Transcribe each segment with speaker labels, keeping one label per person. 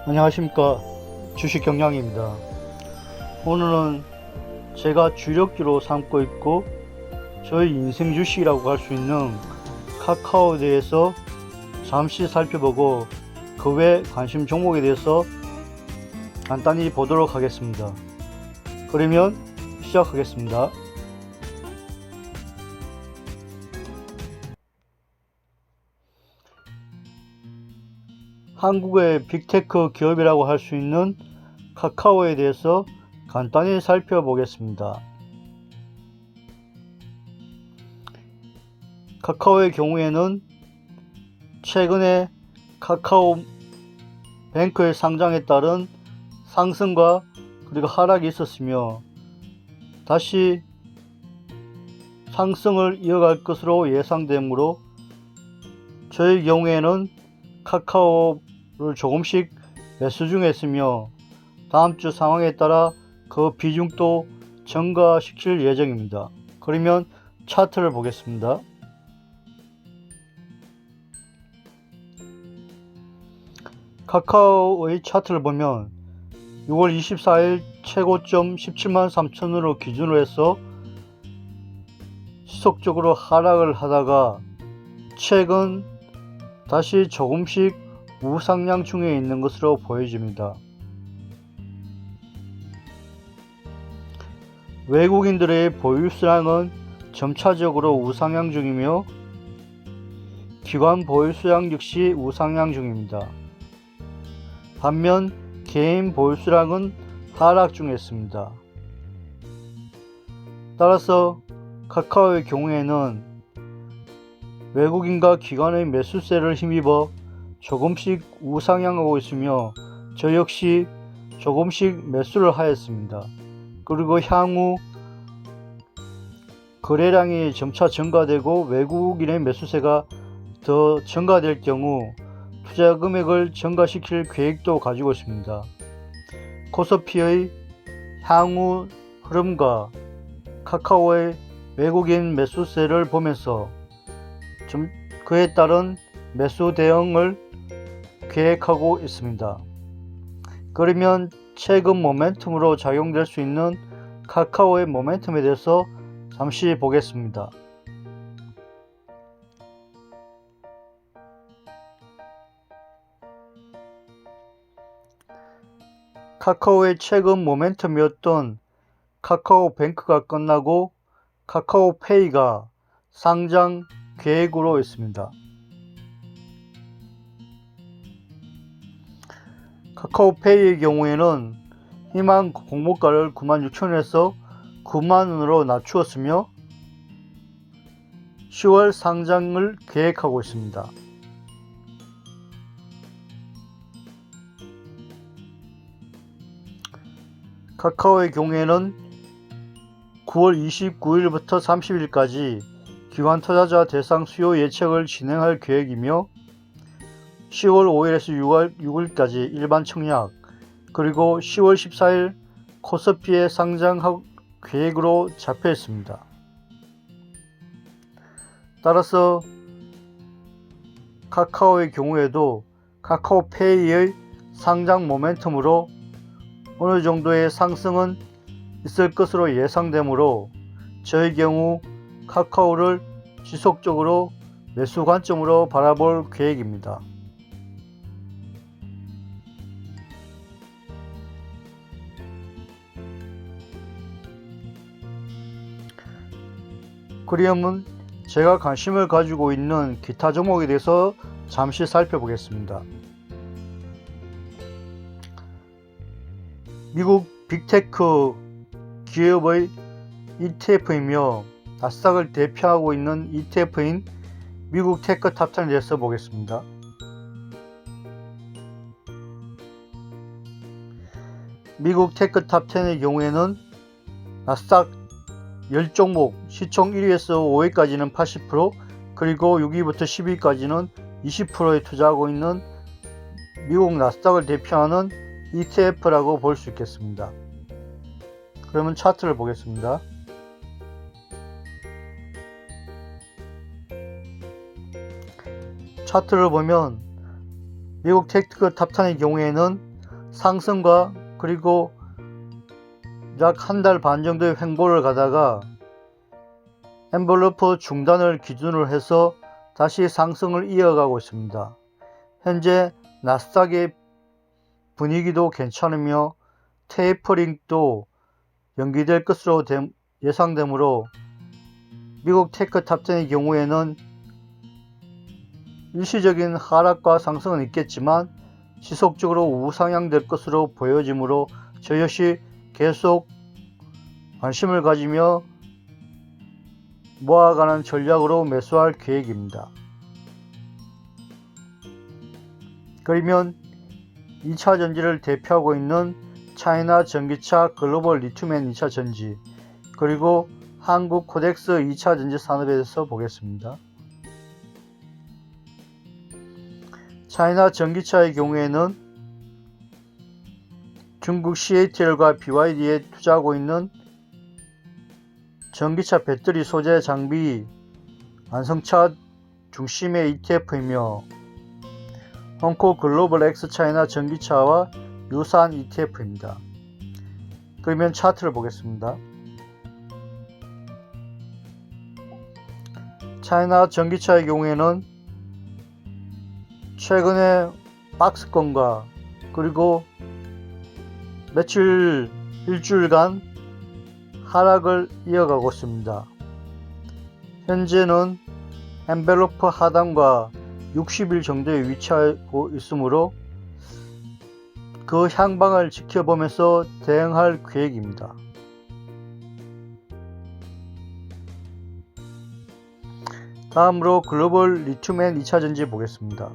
Speaker 1: 안녕하십니까, 주식경량입니다. 오늘은 제가 주력주로 삼고 있고 저희 인생 주식이라고 할 수 있는 카카오에 대해서 잠시 살펴보고 그 외 관심 종목에 대해서 간단히 보도록 하겠습니다. 그러면 시작하겠습니다. 한국의 빅테크 기업이라고 할 수 있는 카카오에 대해서 간단히 살펴보겠습니다. 카카오의 경우에는 최근에 카카오뱅크의 상장에 따른 상승과 그리고 하락이 있었으며 다시 상승을 이어갈 것으로 예상되므로 저의 경우에는 카카오를 조금씩 매수 중에 있으며 다음주 상황에 따라 그 비중도 증가시킬 예정입니다. 그러면 차트를 보겠습니다. 카카오의 차트를 보면 6월 24일 최고점 17만 3천으로 기준으로 해서 지속적으로 하락을 하다가 최근 다시 조금씩 우상향 중에 있는 것으로 보여집니다. 외국인들의 보유수량은 점차적으로 우상향 중이며 기관 보유수량 역시 우상향 중입니다. 반면 개인 보유수량은 하락 중에 있습니다. 따라서 카카오의 경우에는 외국인과 기관의 매수세를 힘입어 조금씩 우상향하고 있으며 저 역시 조금씩 매수를 하였습니다. 그리고 향후 거래량이 점차 증가되고 외국인의 매수세가 더 증가될 경우 투자 금액을 증가시킬 계획도 가지고 있습니다. 코스피의 향후 흐름과 카카오의 외국인 매수세를 보면서 그에 따른 매수 대응을 계획하고 있습니다. 그러면 최근 모멘텀으로 작용될 수 있는 카카오의 모멘텀에 대해서 잠시 보겠습니다. 카카오의 최근 모멘텀이었던 카카오뱅크가 끝나고 카카오페이가 상장 계획으로 있습니다. 카카오페이의 경우에는 희망 공모가를 96,000원에서 90,000원으로 낮추었으며 10월 상장을 계획하고 있습니다. 카카오의 경우에는 9월 29일부터 30일까지 기관 투자자 대상 수요 예측을 진행할 계획이며 10월 5일에서 6일까지 일반 청약 그리고 10월 14일 코스피에 상장 계획으로 잡혀 있습니다. 따라서 카카오의 경우에도 카카오페이의 상장 모멘텀으로 어느 정도의 상승은 있을 것으로 예상되므로 저의 경우 카카오를 지속적으로 매수 관점으로 바라볼 계획입니다. 그러면 제가 관심을 가지고 있는 기타 종목에 대해서 잠시 살펴보겠습니다. 미국 빅테크 기업의 ETF이며 나스닥을 대표하고 있는 ETF인 미국 테크 탑10에 대해서 보겠습니다. 미국 테크 탑10의 경우에는 나스닥 10종목 시총 1위에서 5위까지는 80% 그리고 6위부터 10위까지는 20%에 투자하고 있는 미국 나스닥을 대표하는 ETF라고 볼 수 있겠습니다. 그러면 차트를 보겠습니다. 차트를 보면 미국 테크 탑10의 경우에는 상승과 그리고 약 한 달 반 정도의 횡보를 가다가 엔벨로프 중단을 기준으로 해서 다시 상승을 이어가고 있습니다. 현재 나스닥의 분위기도 괜찮으며 테이퍼링도 연기될 것으로 예상되므로 미국 테크 탑10의 경우에는 일시적인 하락과 상승은 있겠지만 지속적으로 우상향될 것으로 보여지므로 저 역시 계속 관심을 가지며 모아가는 전략으로 매수할 계획입니다. 그러면 2차 전지를 대표하고 있는 차이나 전기차 글로벌 리튬앤 2차 전지 그리고 한국 코덱스 2차 전지 산업에 대해서 보겠습니다. 차이나 전기차의 경우에는 중국 CATL과 BYD에 투자하고 있는 전기차 배터리 소재 장비 완성차 중심의 ETF이며 홍콩 글로벌 X 차이나 전기차와 유사한 ETF입니다. 그러면 차트를 보겠습니다. 차이나 전기차의 경우에는 최근에 박스권과 그리고 일주일간 하락을 이어가고 있습니다. 현재는 엔벨로프 하단과 60일 정도에 위치하고 있으므로 그 향방을 지켜보면서 대응할 계획입니다. 다음으로 글로벌 리튬앤 2차 전지 보겠습니다.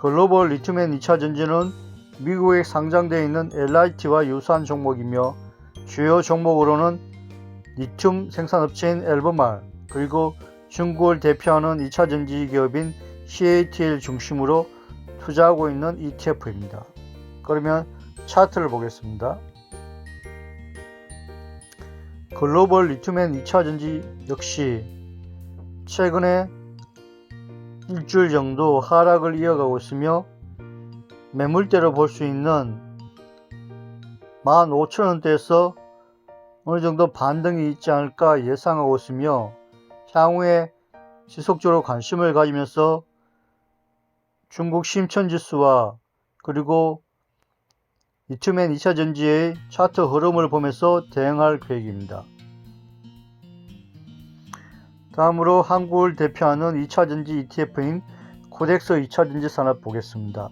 Speaker 1: 글로벌 리튬앤 2차 전지는 미국에 상장되어 있는 LIT와 유사한 종목이며 주요 종목으로는 리튬 생산업체인 엘버말 그리고 중국을 대표하는 2차 전지 기업인 CATL 중심으로 투자하고 있는 ETF입니다. 그러면 차트를 보겠습니다. 글로벌 리튬앤 2차 전지 역시 최근에 일주일 정도 하락을 이어가고 있으며 매물대로 볼 수 있는 15,000원대에서 어느 정도 반등이 있지 않을까 예상하고 있으며 향후에 지속적으로 관심을 가지면서 중국 심천지수와 그리고 리튬앤 2차 전지의 차트 흐름을 보면서 대응할 계획입니다. 다음으로 한국을 대표하는 2차 전지 ETF인 코덱스 2차 전지 산업 보겠습니다.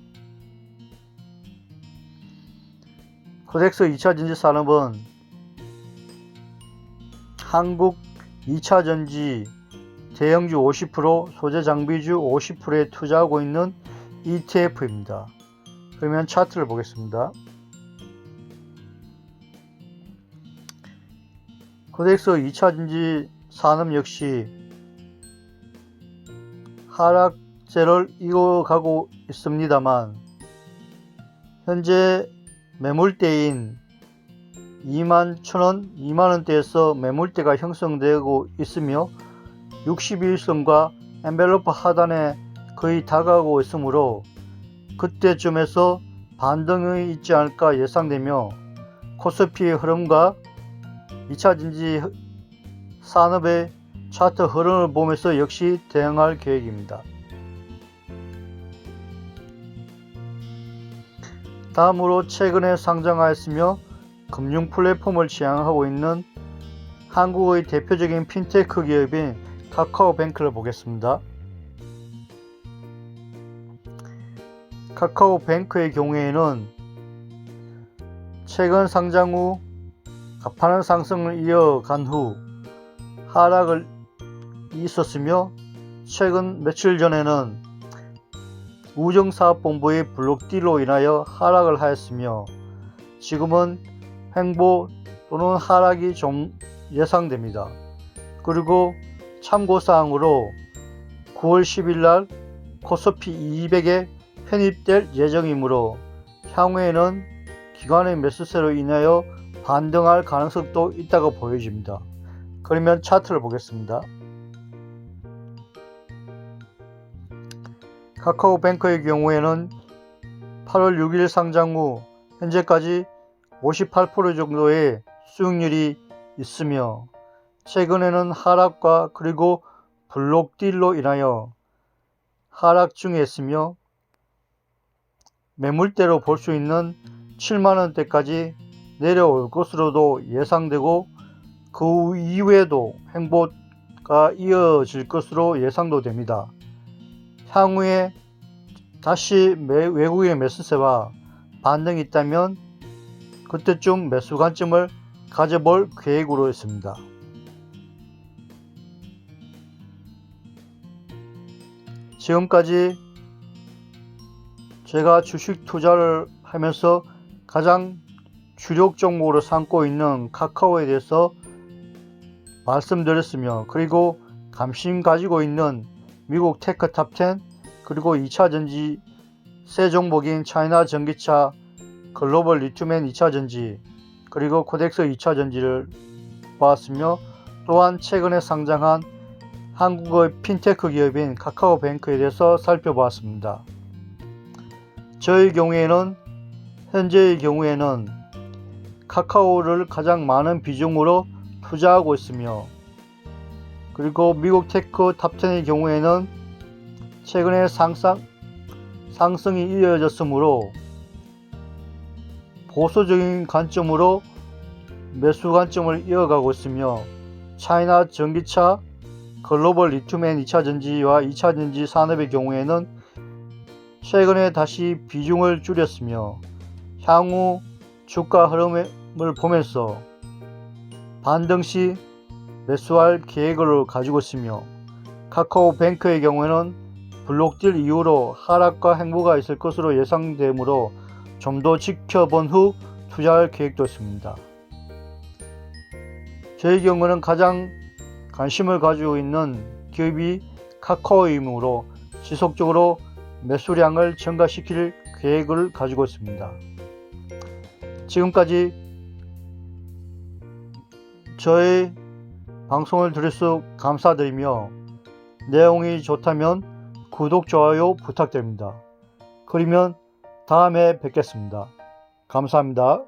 Speaker 1: 코덱스 2차 전지 산업은 한국 2차 전지 대형주 50%, 소재 장비주 50%에 투자하고 있는 ETF입니다. 그러면 차트를 보겠습니다. 코덱스 2차 전지 산업 역시 하락세를 이어가고 있습니다만 현재 매물대인 21,000원, 2만원대에서 매물대가 형성되고 있으며 61선과 엔벨로프 하단에 거의 다가오고 있으므로 그때쯤에서 반등이 있지 않을까 예상되며 코스피의 흐름과 2차 전지 산업의 차트 흐름을 보면서 역시 대응할 계획입니다. 다음으로 최근에 상장하였으며 금융 플랫폼을 지향하고 있는 한국의 대표적인 핀테크 기업인 카카오뱅크를 보겠습니다. 카카오뱅크의 경우에는 최근 상장 후 가파른 상승을 이어간 후 하락을 있었으며 최근 며칠 전에는 우정사업본부의 블록딜로 인하여 하락을 하였으며 지금은 횡보 또는 하락이 좀 예상됩니다. 그리고 참고사항으로 9월 10일 코스피 200에 편입될 예정이므로 향후에는 기관의 매수세로 인하여 반등할 가능성도 있다고 보여집니다. 그러면 차트를 보겠습니다. 카카오뱅크의 경우에는 8월 6일 상장 후 현재까지 58% 정도의 수익률이 있으며 최근에는 하락과 그리고 블록딜로 인하여 하락 중에 있으며 매물대로 볼 수 있는 7만원대까지 내려올 것으로도 예상되고 그 이후에도 행보가 이어질 것으로 예상도 됩니다. 향후에 다시 외국의 매수세와 반등이 있다면 그때쯤 매수 관점을 가져볼 계획으로 있습니다. 지금까지 제가 주식 투자를 하면서 가장 주력 종목으로 삼고 있는 카카오에 대해서 말씀드렸으며, 그리고 관심 가지고 있는 미국 테크 탑10 그리고 2차전지 새 종목인 차이나 전기차, 글로벌 리튬엔 2차전지 그리고 코덱스 2차전지를 보았으며, 또한 최근에 상장한 한국의 핀테크 기업인 카카오뱅크에 대해서 살펴보았습니다. 현재의 경우에는 카카오를 가장 많은 비중으로 투자하고 있으며, 그리고 미국 테크 탑10의 경우에는 최근에 상승이 이어졌으므로 보수적인 관점으로 매수 관점을 이어가고 있으며, 차이나 전기차, 글로벌 리튬엔 2차전지와 2차전지 산업의 경우에는 최근에 다시 비중을 줄였으며, 향후 주가 흐름을 보면서 반등 시 매수할 계획을 가지고 있으며, 카카오뱅크의 경우에는 블록딜 이후로 하락과 행보가 있을 것으로 예상되므로 좀 더 지켜본 후 투자할 계획도 있습니다. 저의 경우는 가장 관심을 가지고 있는 기업이 카카오이므로 지속적으로 매수량을 증가시킬 계획을 가지고 있습니다. 지금까지 저의 방송을 들으셔서 감사드리며, 내용이 좋다면 구독, 좋아요 부탁드립니다. 그러면 다음에 뵙겠습니다. 감사합니다.